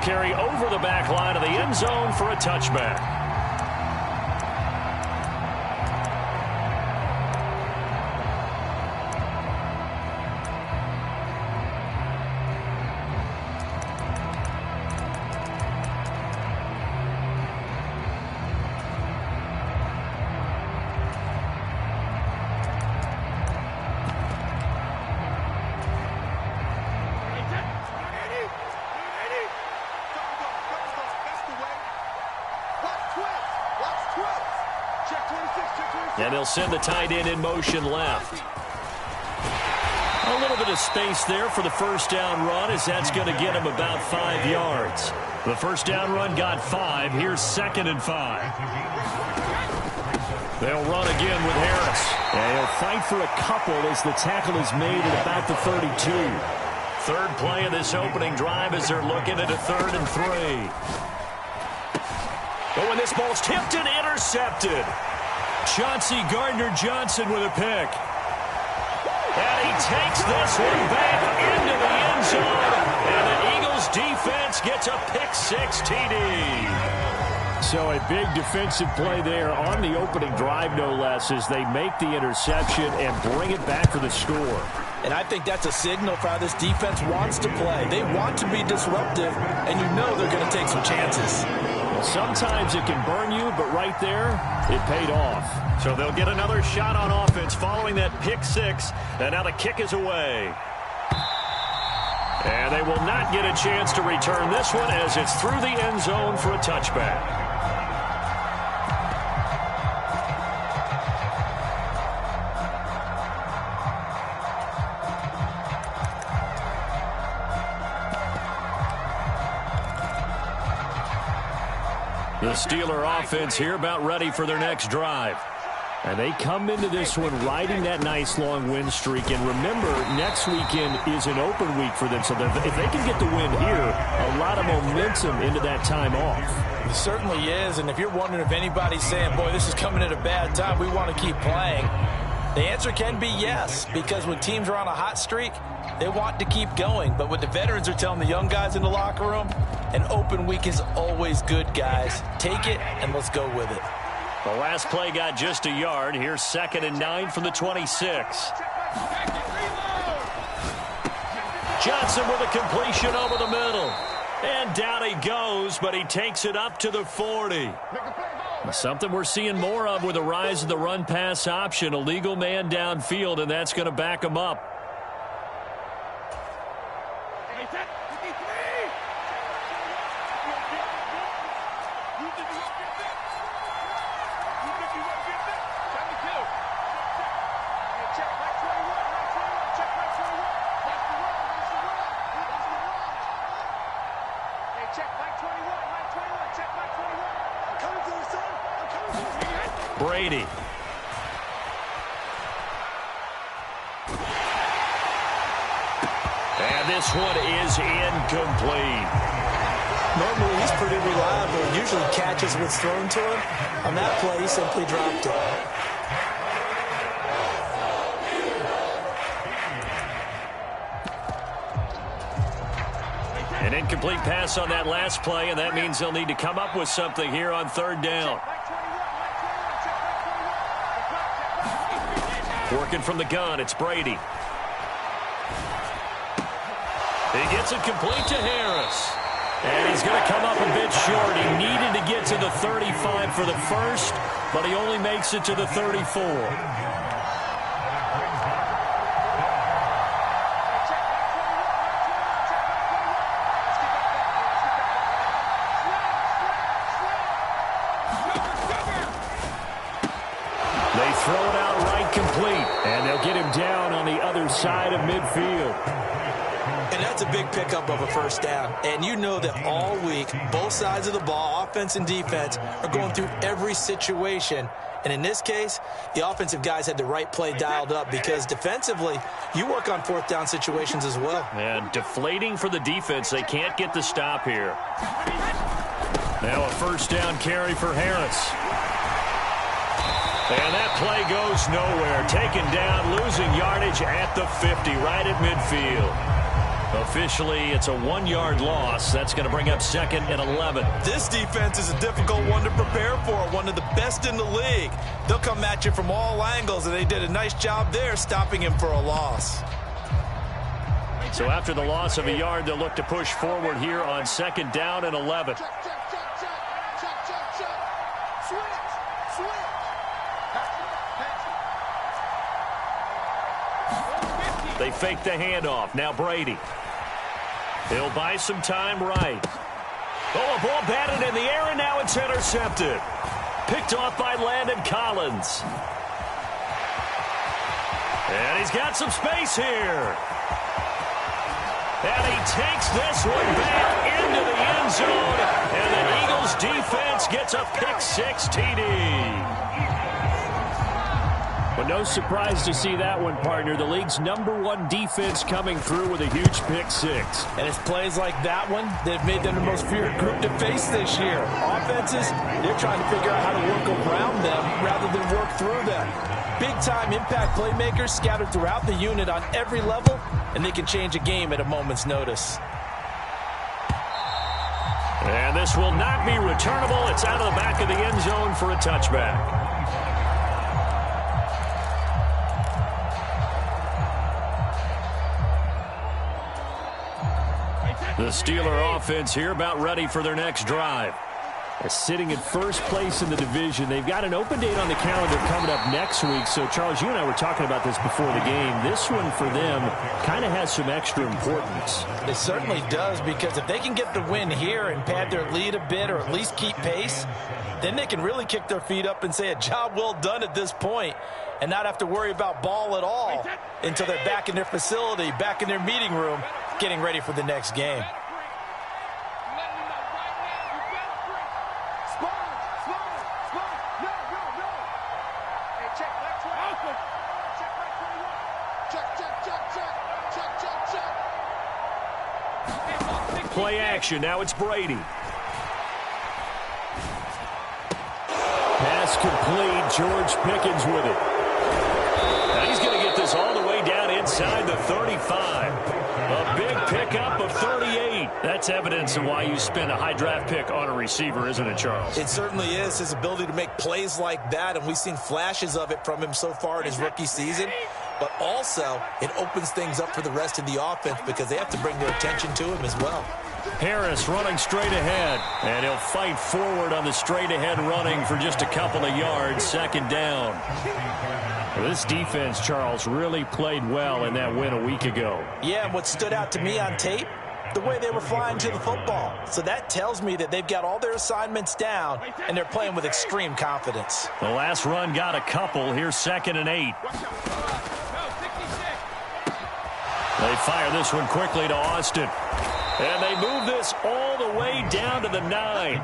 carry over the back line of the end zone for a touchback. And they'll send the tight end in motion left. A little bit of space there for the first down run, as that's going to get him about 5 yards. The first down run got 5. Here's 2nd and 5. They'll run again with Harris. And he'll fight for a couple as the tackle is made at about the 32. Third play of this opening drive as they're looking at a 3rd and 3. Oh, and this ball's tipped and intercepted. Chauncey Gardner-Johnson with a pick. And he takes this one back into the end zone. And the Eagles defense gets a pick-6 TD. So a big defensive play there on the opening drive, no less, as they make the interception and bring it back for the score. And I think that's a signal for how this defense wants to play. They want to be disruptive, and you know they're going to take some chances. Sometimes it can burn you, but right there, it paid off. So they'll get another shot on offense following that pick-6, and now the kick is away. And they will not get a chance to return this one as it's through the end zone for a touchback. The Steeler offense here about ready for their next drive. And they come into this one riding that nice long win streak. And remember, next weekend is an open week for them. So if they can get the win here, a lot of momentum into that time off. It certainly is. And if you're wondering if anybody's saying, boy, this is coming at a bad time, we want to keep playing, the answer can be yes. Because when teams are on a hot streak, they want to keep going. But what the veterans are telling the young guys in the locker room, an open week is always good, guys. Take it and let's go with it. The last play got just a yard. Here's 2nd and 9 from the 26. Johnson with a completion over the middle. And down he goes, but he takes it up to the 40. Something we're seeing more of with the rise of the run-pass option. A legal man downfield, and that's going to back him up. Brady. And this one is incomplete. Normally he's pretty reliable. Usually catches what's thrown to him. On that play, he simply dropped it. An incomplete pass on that last play, and that means they'll need to come up with something here on 3rd down. Working from the gun, it's Brady. He gets it complete to Harris. And he's going to come up a bit short. He needed to get to the 35 for the first, but he only makes it to the 34. They throw it out right complete, and they'll get him down on the other side of midfield. And that's a big pickup of a first down. And you know that all week, both sides of the ball, offense and defense, are going through every situation. And in this case, the offensive guys had the right play dialed up because defensively, you work on 4th down situations as well. And deflating for the defense. They can't get the stop here. Now a first down carry for Harris. And that play goes nowhere. Taken down, losing yardage at the 50, right at midfield. Officially, it's a 1-yard loss. That's going to bring up 2nd and 11. This defense is a difficult one to prepare for, one of the best in the league. They'll come at you from all angles, and they did a nice job there stopping him for a loss. So after the loss of a yard, they'll look to push forward here on 2nd down and 11. They fake the handoff. Now Brady. He'll buy some time right. Oh, a ball batted in the air, and now it's intercepted. Picked off by Landon Collins. And he's got some space here. And he takes this one back into the end zone. And the Eagles defense gets a pick-6 TD. But no surprise to see that one, partner. The league's #1 defense coming through with a huge pick-6. And it's plays like that one that have made them the most feared group to face this year. Offenses, they're trying to figure out how to work around them rather than work through them. Big-time impact playmakers scattered throughout the unit on every level, and they can change a game at a moment's notice. And this will not be returnable. It's out of the back of the end zone for a touchback. The Steeler offense here about ready for their next drive. Sitting in first place in the division. They've got an open date on the calendar coming up next week. So, Charles, you and I were talking about this before the game. This one for them kind of has some extra importance. It certainly does, because if they can get the win here and pad their lead a bit or at least keep pace, then they can really kick their feet up and say a job well done at this point and not have to worry about ball at all until they're back in their facility, back in their meeting room, getting ready for the next game. Play action. Now it's Brady. Pass complete. George Pickens with it. Now he's going to get this all the way down inside the 35. A big pickup of 38. That's evidence of why you spend a high draft pick on a receiver, isn't it, Charles? It certainly is. His ability to make plays like that, and we've seen flashes of it from him so far in his rookie season. But also, it opens things up for the rest of the offense because they have to bring their attention to him as well. Harris running straight ahead, and he'll fight forward on the straight-ahead running for just a couple of yards, 2nd down. Well, this defense, Charles, really played well in that win a week ago. Yeah, and what stood out to me on tape, the way they were flying to the football. So that tells me that they've got all their assignments down, and they're playing with extreme confidence. The last run got a couple. Here's 2nd and 8. They fire this one quickly to Austin. And they move this all the way down to the 9.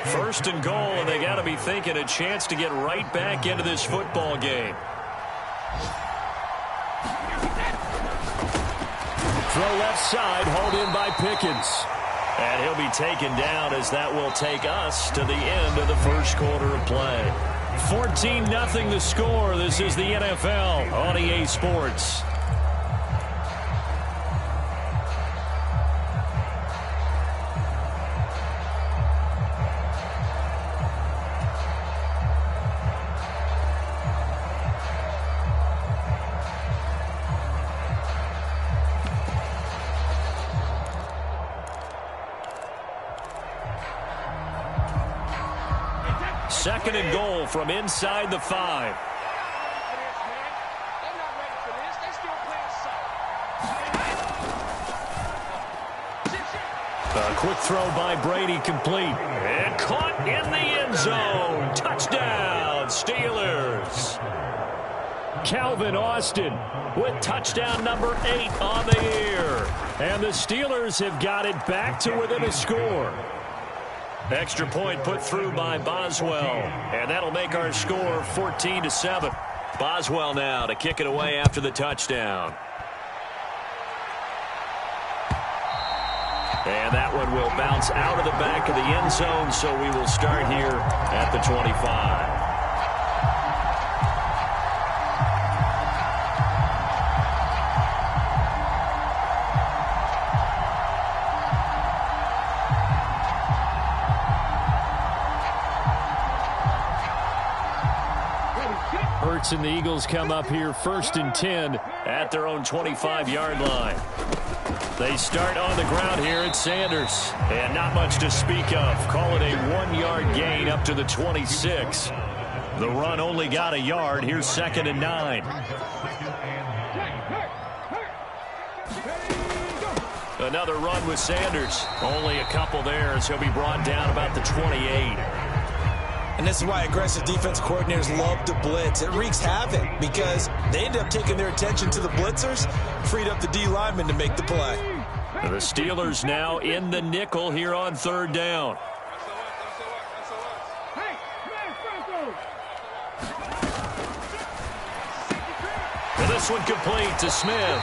1st and goal, and they got to be thinking a chance to get right back into this football game. Throw left side, hauled in by Pickens. And he'll be taken down as that will take us to the end of the first quarter of play. 14-0 the score. This is the NFL on EA Sports. Second and goal from inside the 5. A quick throw by Brady complete. And caught in the end zone. Touchdown, Steelers. Calvin Austin with touchdown number 8 on the year. And the Steelers have got it back to within a score. Extra point put through by Boswell. And that'll make our score 14-7. Boswell now to kick it away after the touchdown. And that one will bounce out of the back of the end zone, so we will start here at the 25. and the Eagles come up here 1st and 10 at their own 25-yard line. They start on the ground here at Sanders. And not much to speak of. Call it a 1-yard gain up to the 26. The run only got a yard. Here's 2nd and 9. Another run with Sanders. Only a couple there as he'll be brought down about the 28. And this is why aggressive defense coordinators love to blitz. It wreaks havoc because they end up taking their attention to the blitzers, freed up the D lineman to make the play. The Steelers now in the nickel here on 3rd down. This one complete to Smith.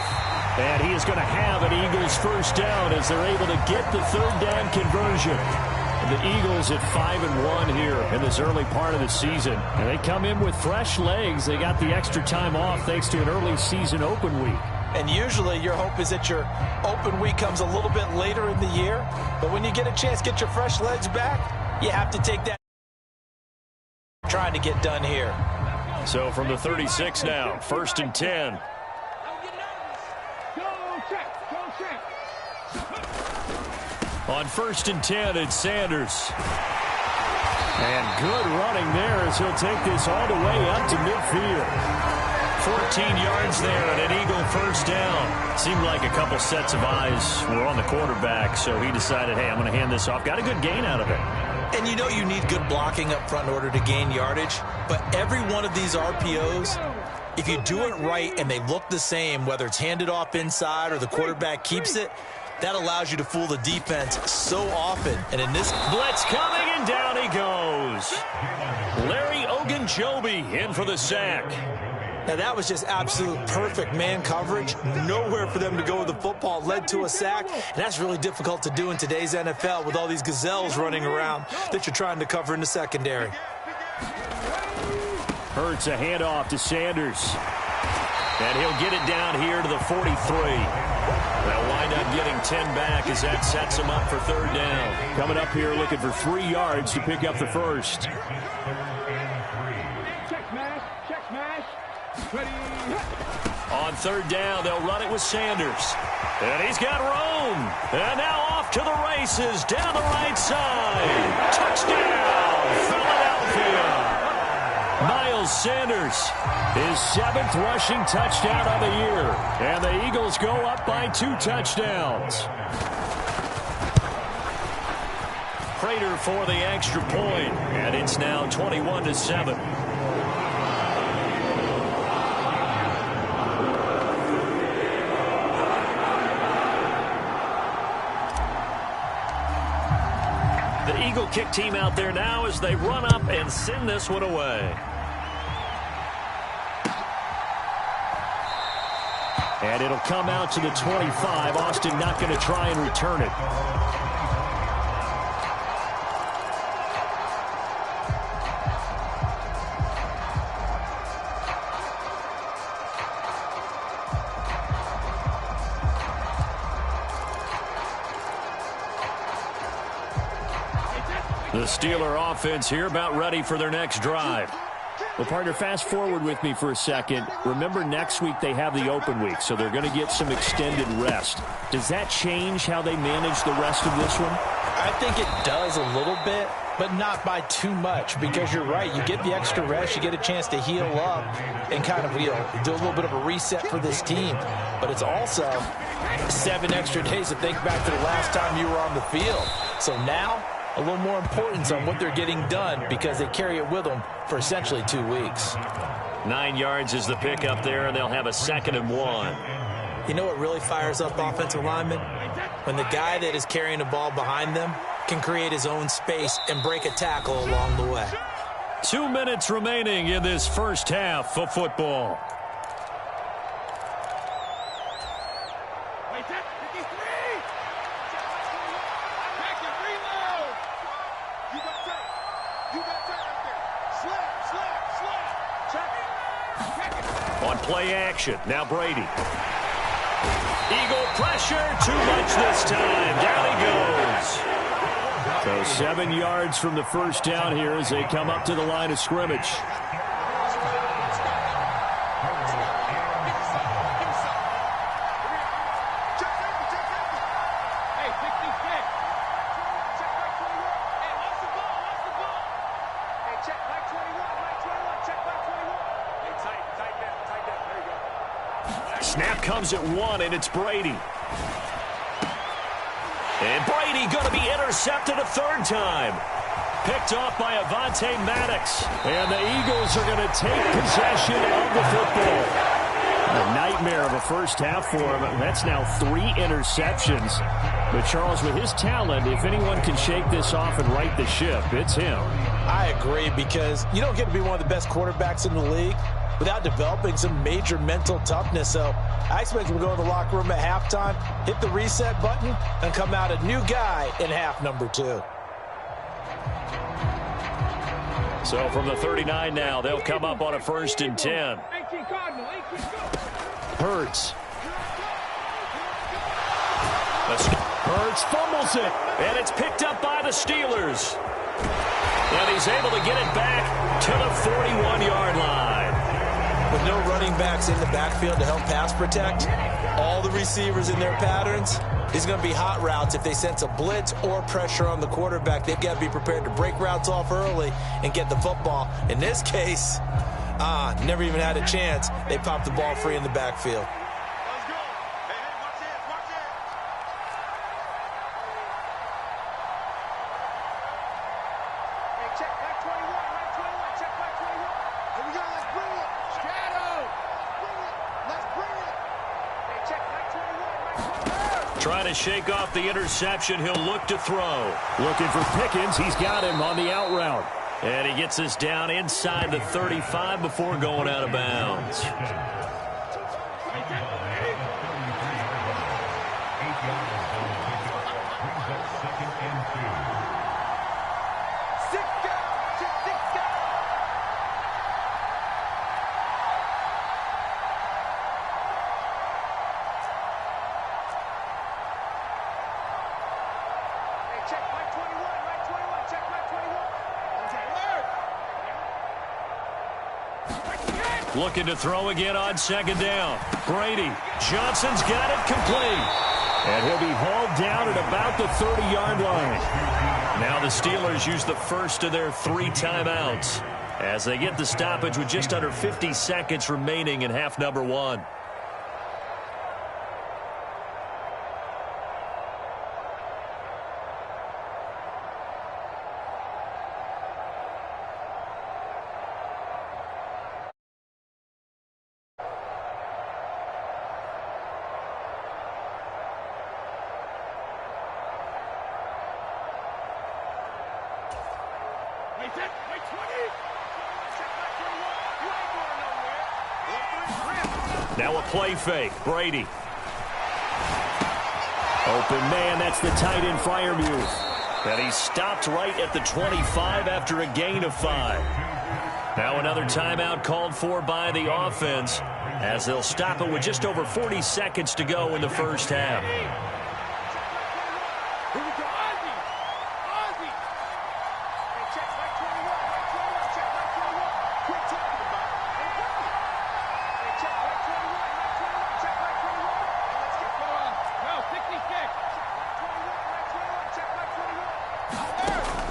And he is going to have an Eagles 1st down as they're able to get the 3rd down conversion. The Eagles at 5-1 here in this early part of the season. And they come in with fresh legs. They got the extra time off thanks to an early season open week. And usually your hope is that your open week comes a little bit later in the year. But when you get a chance to get your fresh legs back, you have to take that trying to get done here. So from the 36 now, 1st and 10. On 1st and 10, it's Sanders. And good running there as he'll take this all the way up to midfield. 14 yards there and an Eagle 1st down. Seemed like a couple sets of eyes were on the quarterback, so he decided, hey, I'm going to hand this off. Got a good gain out of it. And you know you need good blocking up front in order to gain yardage. But every one of these RPOs, if you do it right and they look the same, whether it's handed off inside or the quarterback keeps it, that allows you to fool the defense so often. And in this blitz coming, and down he goes. Larry Ogunjobi in for the sack. Now that was just absolute perfect man coverage. Nowhere for them to go with the football. Led to a sack. And that's really difficult to do in today's NFL with all these gazelles running around that you're trying to cover in the secondary. Hurts a handoff to Sanders. And he'll get it down here to the 43. They'll wind up getting 10 back as that sets him up for 3rd down. Coming up here looking for 3 yards to pick up the 1st. On 3rd down, they'll run it with Sanders. And he's got room. And now off to the races down the right side. Touchdown, Philadelphia. Miles Sanders, his 7th rushing touchdown of the year. And the Eagles go up by 2 touchdowns. Prater for the extra point. And it's now 21-7. The Eagle kick team out there now as they run up and send this one away. And it'll come out to the 25. Austin not going to try and return it. The Steeler offense here about ready for their next drive. Well, partner, fast forward with me for a second. Remember, next week they have the open week, so they're going to get some extended rest. Does that change how they manage the rest of this one? I think it does a little bit, but not by too much, because you're right. You get the extra rest, you get a chance to heal up and kind of, do a little bit of a reset for this team. But it's also 7 extra days to think back to the last time you were on the field. So now, a little more importance on what they're getting done because they carry it with them for essentially 2 weeks. 9 yards is the pickup there, and they'll have a 2nd and 1. You know what really fires up offensive linemen? When the guy that is carrying the ball behind them can create his own space and break a tackle along the way. 2 minutes remaining in this first half of football. On play action, now Brady. Eagle pressure, too much this time. Down he goes. So 7 yards from the first down here as they come up to the line of scrimmage. Snap comes at 1, and it's Brady. And Brady going to be intercepted a third time. Picked off by Avonte Maddox. And the Eagles are going to take possession of the football. A nightmare of a first half for him. That's now 3 interceptions. But Charles, with his talent, if anyone can shake this off and right the ship, it's him. I agree, because you don't get to be one of the best quarterbacks in the league without developing some major mental toughness. So I expect him to go in the locker room at halftime, hit the reset button, and come out a new guy in half number 2. So from the 39 now, they'll come up on a 1st and 10. Hurts. Hurts fumbles it, and it's picked up by the Steelers. And he's able to get it back to the 41-yard line. With no running backs in the backfield to help pass protect, all the receivers in their patterns, these are going to be hot routes. If they sense a blitz or pressure on the quarterback, they've got to be prepared to break routes off early and get the football. In this case, never even had a chance. They popped the ball free in the backfield. Trying to shake off the interception. He'll look to throw. Looking for Pickens. He's got him on the out route. And he gets us down inside the 35 before going out of bounds. Looking to throw again on 2nd down. Brady. Johnson's got it complete. And he'll be hauled down at about the 30-yard line. Now the Steelers use the first of their 3 timeouts as they get the stoppage with just under 50 seconds remaining in half number 1. Now a play fake. Brady. Open man. That's the tight end, Freiermuth. And he stopped right at the 25 after a gain of 5. Now another timeout called for by the offense as they'll stop it with just over 40 seconds to go in the first half.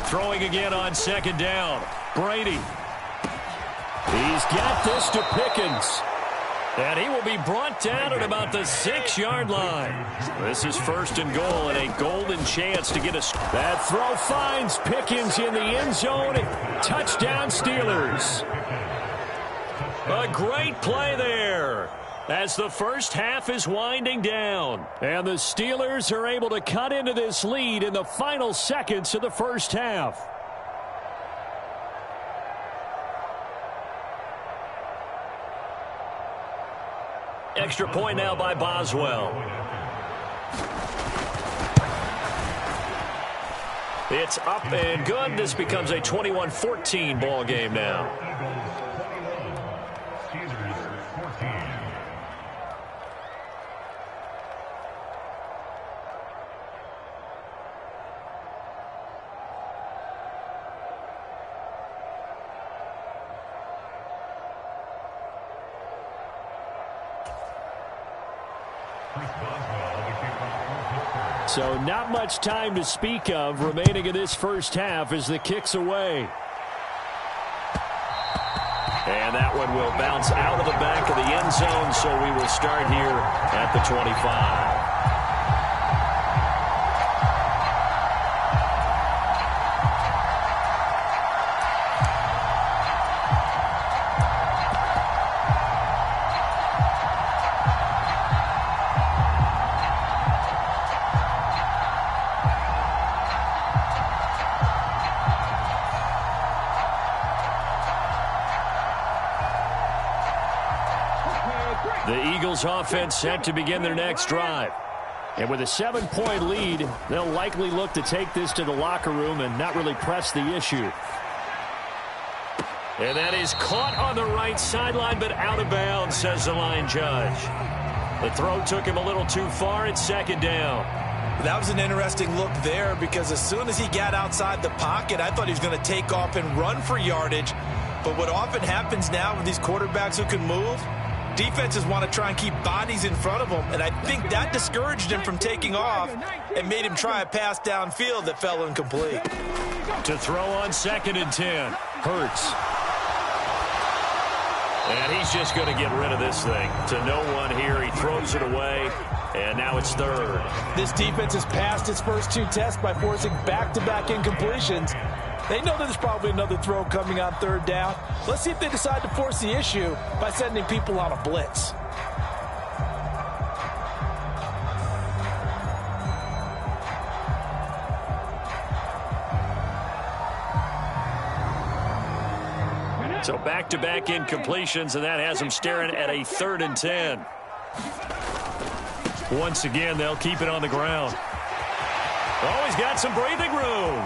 Throwing again on 2nd down. Brady. He's got this to Pickens. And he will be brought down at about the 6-yard line. This is 1st and goal and a golden chance to get a... That throw finds Pickens in the end zone. Touchdown Steelers. A great play there as the first half is winding down. And the Steelers are able to cut into this lead in the final seconds of the first half. Extra point now by Boswell. It's up and good. This becomes a 21-14 ball game now. So not much time to speak of remaining in this first half as the kick's away. And that one will bounce out of the back of the end zone, so we will start here at the 25. The Eagles offense set to begin their next drive. And with a 7-point lead, they'll likely look to take this to the locker room and not really press the issue. And that is caught on the right sideline, but out of bounds, says the line judge. The throw took him a little too far. It's second down. That was an interesting look there because as soon as he got outside the pocket, I thought he was going to take off and run for yardage. But what often happens now with these quarterbacks who can move, defenses want to try and keep bodies in front of them, and I think that discouraged him from taking off and made him try a pass downfield that fell incomplete. To throw on 2nd and 10, Hurts. And he's just going to get rid of this thing. To no one here, he throws it away, and now it's 3rd. This defense has passed its first 2 tests by forcing back-to-back incompletions. They know that there's probably another throw coming on 3rd down. Let's see if they decide to force the issue by sending people on a blitz. So back-to-back incompletions, and that has them staring at a 3rd and 10. Once again, they'll keep it on the ground. Oh, he's got some breathing room.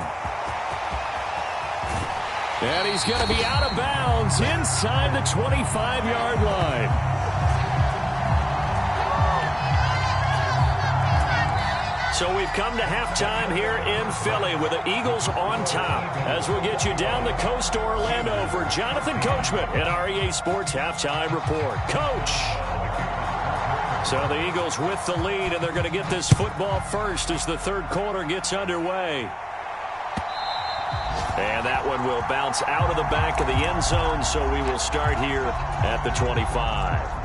And he's going to be out of bounds inside the 25-yard line. So we've come to halftime here in Philly with the Eagles on top. As we'll get you down the coast to Orlando for Jonathan Coachman at our EA Sports Halftime Report. Coach! So the Eagles with the lead, and they're going to get this football first as the 3rd quarter gets underway. And that one will bounce out of the back of the end zone, so we will start here at the 25.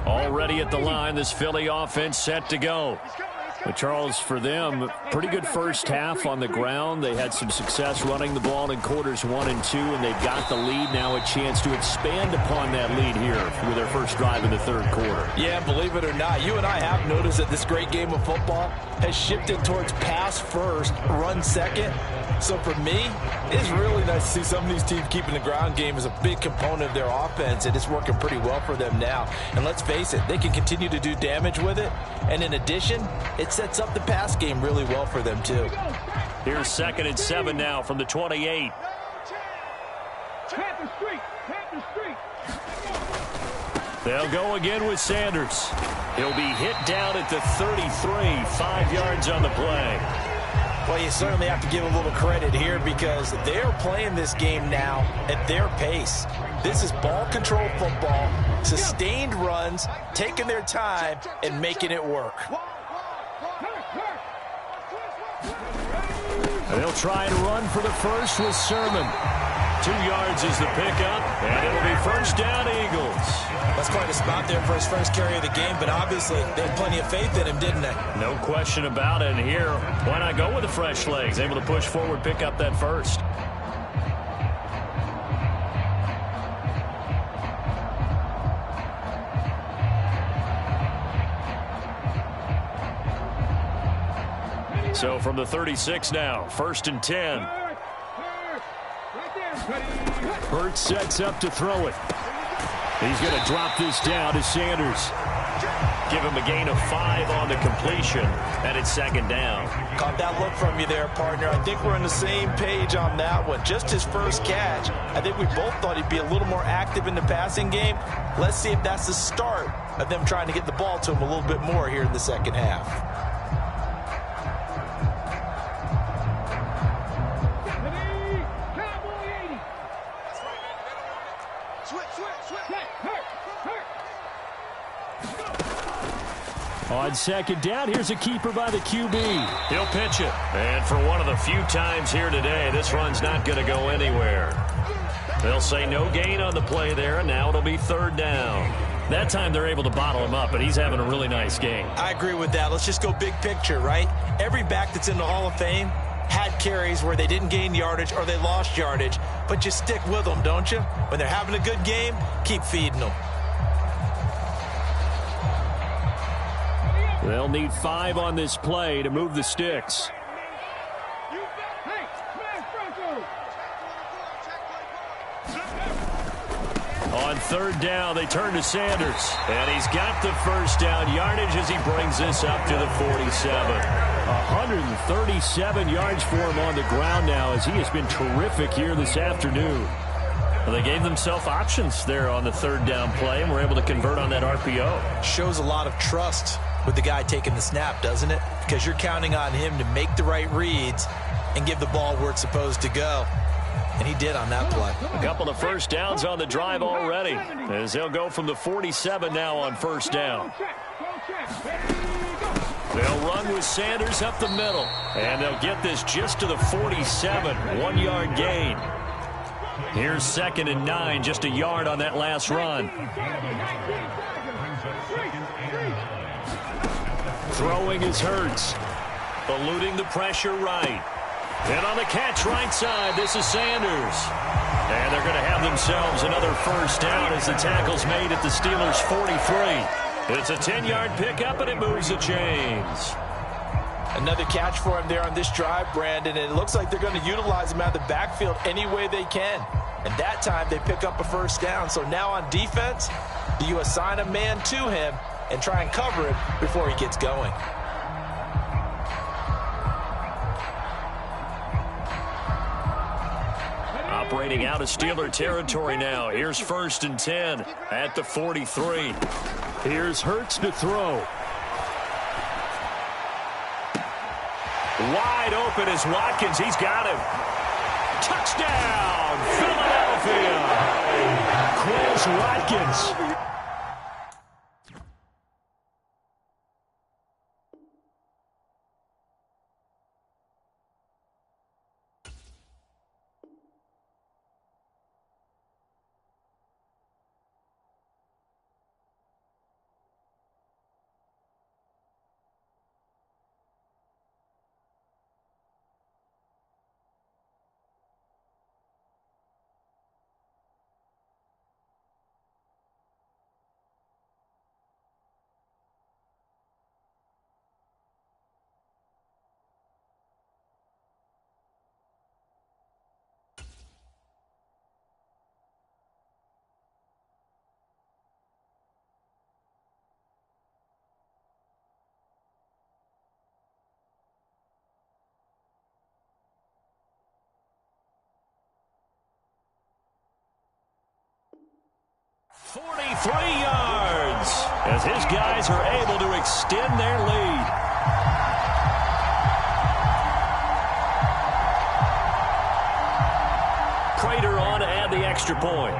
Already at the line, this Philly offense set to go. But Charles, for them, pretty good first half on the ground. They had some success running the ball in quarters 1 and 2, and they've got the lead now, a chance to expand upon that lead here with their first drive in the 3rd quarter. Yeah, believe it or not, you and I have noticed that this great game of football has shifted towards pass first, run second. So for me, it's really nice to see some of these teams keeping the ground game as a big component of their offense, and it's working pretty well for them now. And let's face it, they can continue to do damage with it. And in addition, it sets up the pass game really well for them too. Here's 2nd and 7 now from the 28. They'll go again with Sanders. He'll be hit down at the 33, 5 yards on the play. Well, you certainly have to give a little credit here because they're playing this game now at their pace. This is ball control football, sustained runs, taking their time, and making it work. They'll try and run for the first with Sermon. 2 yards is the pickup, and it'll be first down, Eagles. That's quite a spot there for his first carry of the game, but obviously they had plenty of faith in him, didn't they? No question about it. And here, why not go with the fresh legs? Able to push forward, pick up that first. So from the 36 now, 1st and 10. Hurts sets up to throw it. He's going to drop this down to Sanders. Give him a gain of 5 on the completion, and it's 2nd down. Caught that look from you there, partner. I think we're on the same page on that one. Just his first catch. I think we both thought he'd be a little more active in the passing game. Let's see if that's the start of them trying to get the ball to him a little bit more here in the second half. Switch. On second down, here's a keeper by the QB. He'll pitch it. And for one of the few times here today, this run's not going to go anywhere. They'll say no gain on the play there, and now it'll be third down. That time they're able to bottle him up, and he's having a really nice game. I agree with that. Let's just go big picture, right? Every back that's in the Hall of Fame had carries where they didn't gain yardage or they lost yardage, but you stick with them, don't you? When they're having a good game, keep feeding them. They'll need 5 on this play to move the sticks. On third down, they turn to Sanders. And he's got the first down yardage as he brings this up to the 47. 137 yards for him on the ground now as he has been terrific here this afternoon. Well, they gave themselves options there on the third down play and were able to convert on that RPO. Shows a lot of trust with the guy taking the snap, doesn't it? Because you're counting on him to make the right reads and give the ball where it's supposed to go. And he did on that play. A couple of first downs on the drive already, as they'll go from the 47 now on first down. They'll run with Sanders up the middle, and they'll get this just to the 47, 1-yard gain. Here's 2nd and 9, just a yard on that last run. Throwing is Hurts, eluding the pressure right. And on the catch right side, this is Sanders. And they're going to have themselves another first down as the tackle's made at the Steelers' 43. It's a 10-yard pickup, and it moves the chains. Another catch for him there on this drive, Brandon, and it looks like they're going to utilize him out of the backfield any way they can. And that time they pick up a first down. So now on defense, do you assign a man to him and try and cover him before he gets going? Operating out of Steeler territory now. Here's 1st and 10 at the 43. Here's Hurts to throw. Wide open is Watkins. He's got him. Touchdown, Philadelphia. Quez Watkins. .43 yards as his guys are able to extend their lead. Prater on to add the extra point.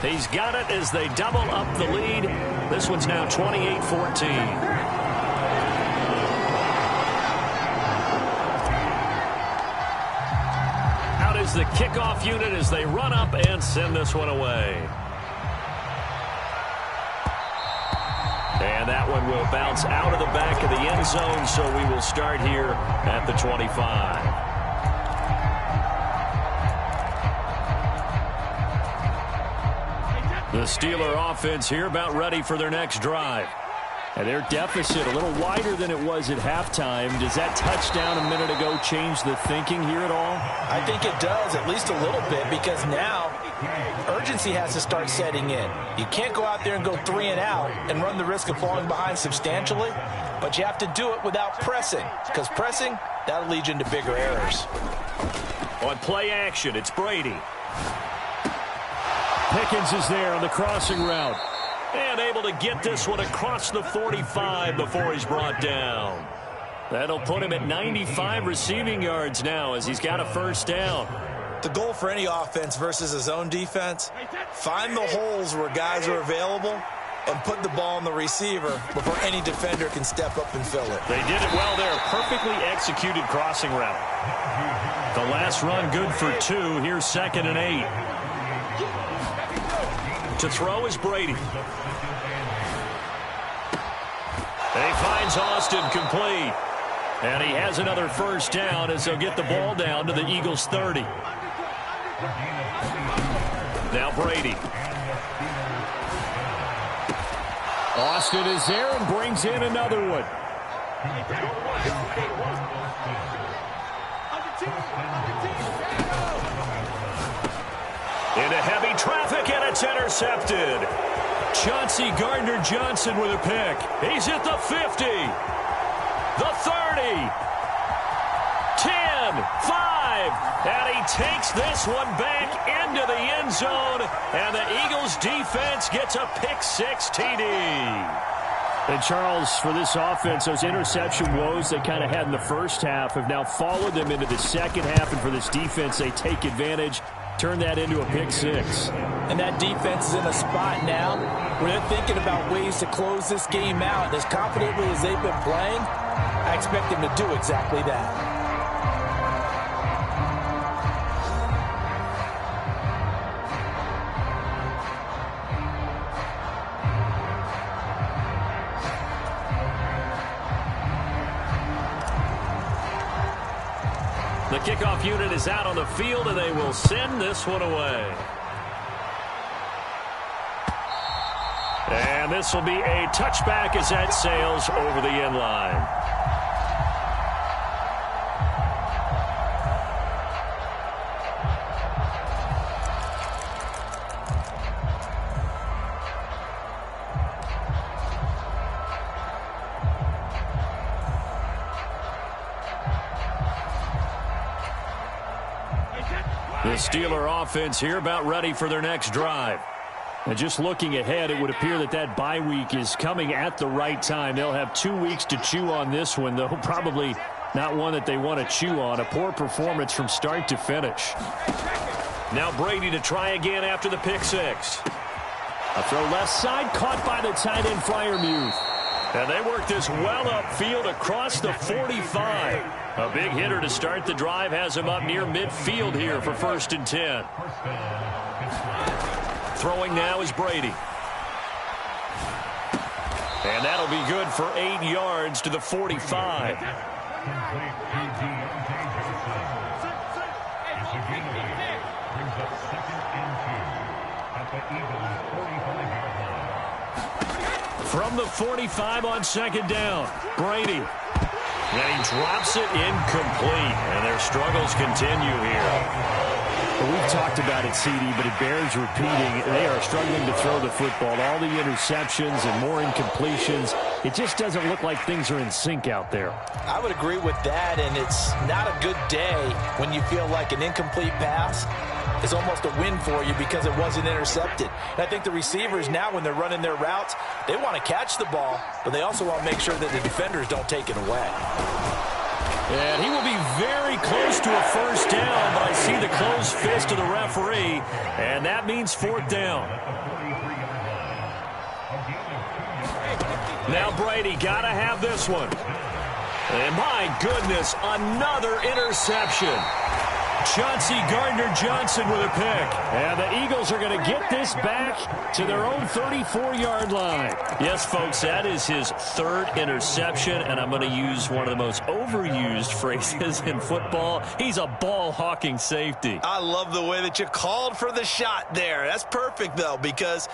He's got it as they double up the lead. This one's now 28-14. The kickoff unit as they run up and send this one away. And that one will bounce out of the back of the end zone, so we will start here at the 25. The Steeler offense here about ready for their next drive. And their deficit a little wider than it was at halftime. Does that touchdown a minute ago change the thinking here at all? I think it does, at least a little bit, because now urgency has to start setting in. You can't go out there and go 3 and out and run the risk of falling behind substantially, but you have to do it without pressing, because pressing, that'll lead you into bigger errors. On play action, it's Brady. Pickens is there on the crossing route. And able to get this one across the 45 before he's brought down. That'll put him at 95 receiving yards now as he's got a first down. The goal for any offense versus a zone defense, find the holes where guys are available and put the ball on the receiver before any defender can step up and fill it. They did it well there. Perfectly executed crossing route. The last run good for 2. Here's 2nd and 8. To throw is Brady. And he finds Austin complete. And he has another first down as they'll get the ball down to the Eagles' 30. Now Brady. Austin is there and brings in another one. Into heavy traffic, and it's intercepted. Chauncey Gardner-Johnson with a pick. He's at the 50, the 30, 10, 5, and he takes this one back into the end zone, and the Eagles defense gets a pick-6 TD. And Charles, for this offense, those interception woes they kind of had in the first half have now followed them into the second half, and for this defense, they take advantage, turn that into a pick-6. And that defense is in a spot now where they're thinking about ways to close this game out. And as confidently as they've been playing, I expect them to do exactly that. The kickoff unit is out on the field, and they will send this one away. And this will be a touchback as that sails over the end line. The Steeler offense here about ready for their next drive. And just looking ahead, it would appear that that bye week is coming at the right time. They'll have 2 weeks to chew on this one, though probably not one that they want to chew on. A poor performance from start to finish. Now Brady to try again after the pick-6. A throw left side, caught by the tight end Freiermuth. And they work this well upfield across the 45. A big hitter to start the drive has him up near midfield here for 1st and 10. Throwing now is Brady. And that'll be good for 8 yards to the 45. From the 45 on 2nd down, Brady. And he drops it incomplete. And their struggles continue here. Well, we've talked about it, CD, but it bears repeating. They are struggling to throw the football. All the interceptions and more incompletions. It just doesn't look like things are in sync out there. I would agree with that, and it's not a good day when you feel like an incomplete pass is almost a win for you because it wasn't intercepted. And I think the receivers now, when they're running their routes, they want to catch the ball, but they also want to make sure that the defenders don't take it away. And he will be very close to a first down, but I see the closed fist of the referee, and that means 4th down. Now Brady got to have this one. And my goodness, another interception. Chauncey Gardner-Johnson with a pick. And the Eagles are going to get this back to their own 34-yard line. Yes, folks, that is his 3rd interception, and I'm going to use one of the most overused phrases in football. He's a ball-hawking safety. I love the way that you called for the shot there. That's perfect, though, because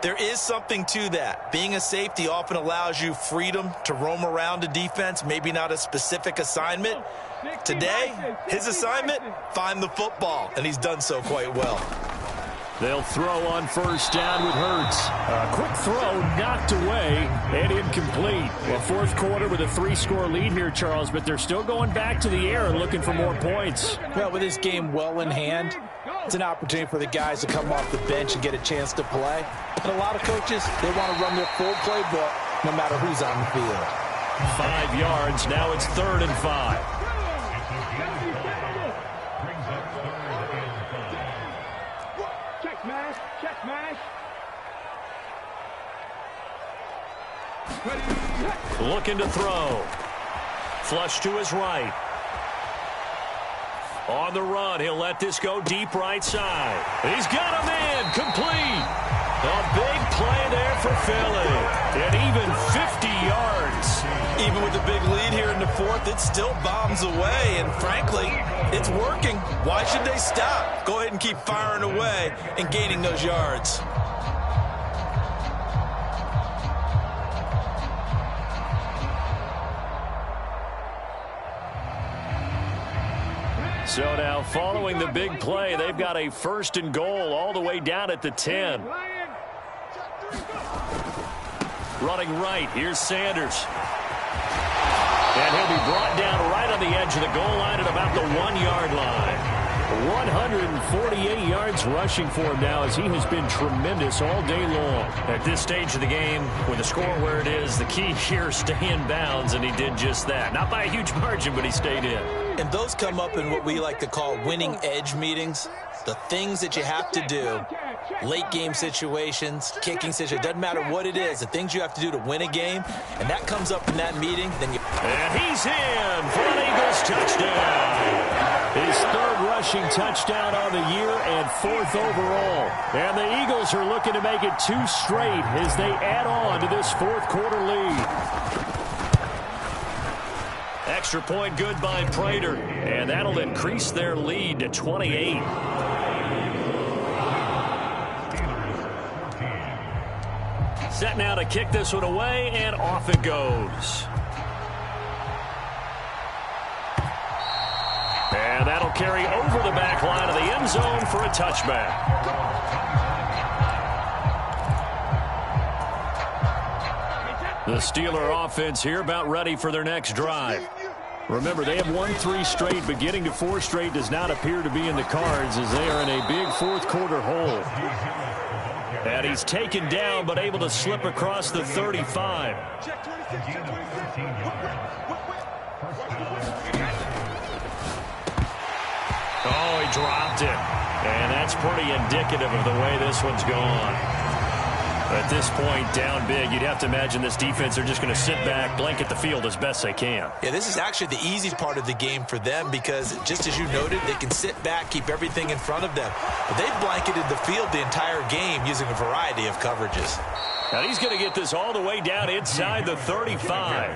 there is something to that. Being a safety often allows you freedom to roam around a defense, maybe not a specific assignment. Today, his assignment, find the football, and he's done so quite well. They'll throw on 1st down with Hurts. A quick throw knocked away and incomplete. Well, 4th quarter with a 3-score lead here, Charles, but they're still going back to the air and looking for more points. Well, with this game well in hand, it's an opportunity for the guys to come off the bench and get a chance to play. And a lot of coaches, they want to run their full playbook no matter who's on the field. 5 yards. Now it's 3rd and 5. Looking to throw. Flush to his right. On the run, he'll let this go deep right side. He's got a man complete. A big play there for Philly. And even 50 yards. Even with a big lead here in the fourth, it still bombs away. And frankly, it's working. Why should they stop? Go ahead and keep firing away and gaining those yards. So now following the big play, they've got a 1st and goal all the way down at the 10. Running right, here's Sanders. And he'll be brought down right on the edge of the goal line at about the 1-yard line. 148 yards rushing for him now as he has been tremendous all day long. At this stage of the game, with the score where it is, the key here is stay in bounds, and he did just that. Not by a huge margin, but he stayed in. And those come up in what we like to call winning edge meetings. The things that you have to do, late game situations, kicking situations, doesn't matter what it is, the things you have to do to win a game, and that comes up in that meeting, then you... And he's in for an Eagles touchdown. His 3rd rushing touchdown on the year and 4th overall. And the Eagles are looking to make it 2 straight as they add on to this 4th quarter lead. Extra point good by Prater, and that'll increase their lead to 28. Set now to kick this one away, and off it goes. And that'll carry over the back line of the end zone for a touchback. The Steeler offense here about ready for their next drive. Remember, they have won 3 straight, but getting to 4 straight does not appear to be in the cards as they are in a big 4th quarter hole. And he's taken down, but able to slip across the 35. Oh, he dropped it. And that's pretty indicative of the way this one's gone. At this point, down big, you'd have to imagine this defense, they're just going to sit back, blanket the field as best they can. Yeah, this is actually the easy part of the game for them because, just as you noted, they can sit back, keep everything in front of them. But they've blanketed the field the entire game using a variety of coverages. Now he's going to get this all the way down inside the 35.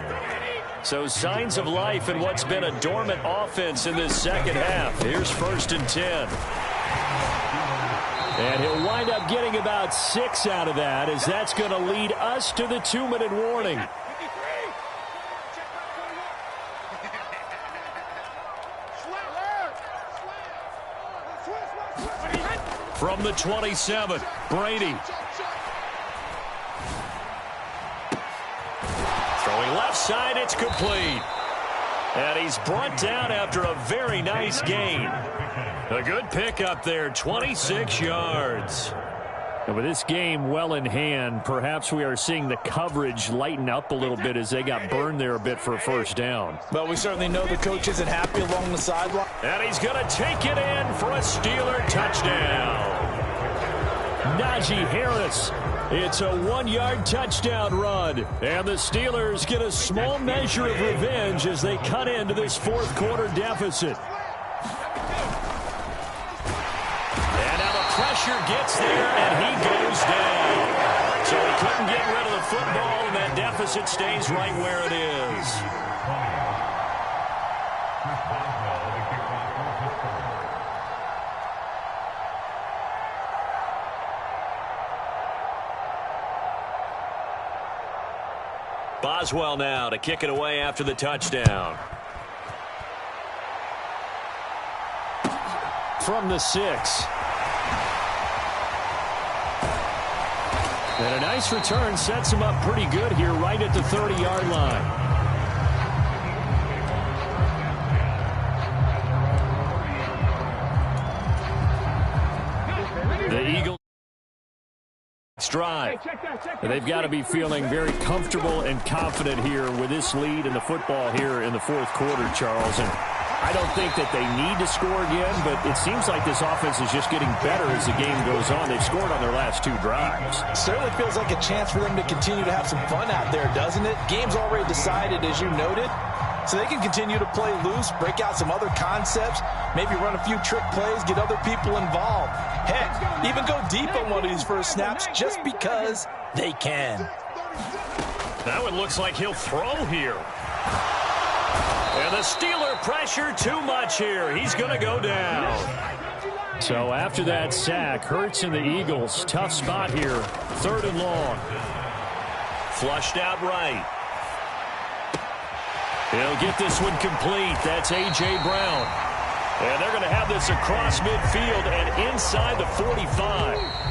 So signs of life in what's been a dormant offense in this second half. Here's 1st and 10. And he'll wind up getting about 6 out of that as that's going to lead us to the 2-minute warning. From the 27, Brady. Throwing left side, it's complete. And he's brought down after a very nice gain. A good pickup there, 26 yards. And with this game well in hand, perhaps we are seeing the coverage lighten up a little bit as they got burned there a bit for a 1st down. Well, we certainly know the coach isn't happy along the sideline. And he's going to take it in for a Steeler touchdown. Najee Harris. It's a 1-yard touchdown run. And the Steelers get a small measure of revenge as they cut into this 4th quarter deficit. Pressure gets there, and he goes down. So he couldn't get rid of the football, and that deficit stays right where it is. Boswell now to kick it away after the touchdown. From the 6. And a nice return sets him up pretty good here right at the 30-yard line. The Eagles drive. They've got to be feeling very comfortable and confident here with this lead in the football here in the 4th quarter, Charles. And I don't think that they need to score again, but it seems like this offense is just getting better as the game goes on. They've scored on their last 2 drives. Certainly feels like a chance for them to continue to have some fun out there, doesn't it? Game's already decided, as you noted, so they can continue to play loose, break out some other concepts, maybe run a few trick plays, get other people involved. Heck, even go deep on one of these first snaps just because they can. That one looks like he'll throw here. And the Steeler pressure too much here. He's going to go down. So after that sack, Hurts and the Eagles, tough spot here. 3rd and long. Flushed out right. He'll get this one complete. That's A.J. Brown. And they're going to have this across midfield and inside the 45.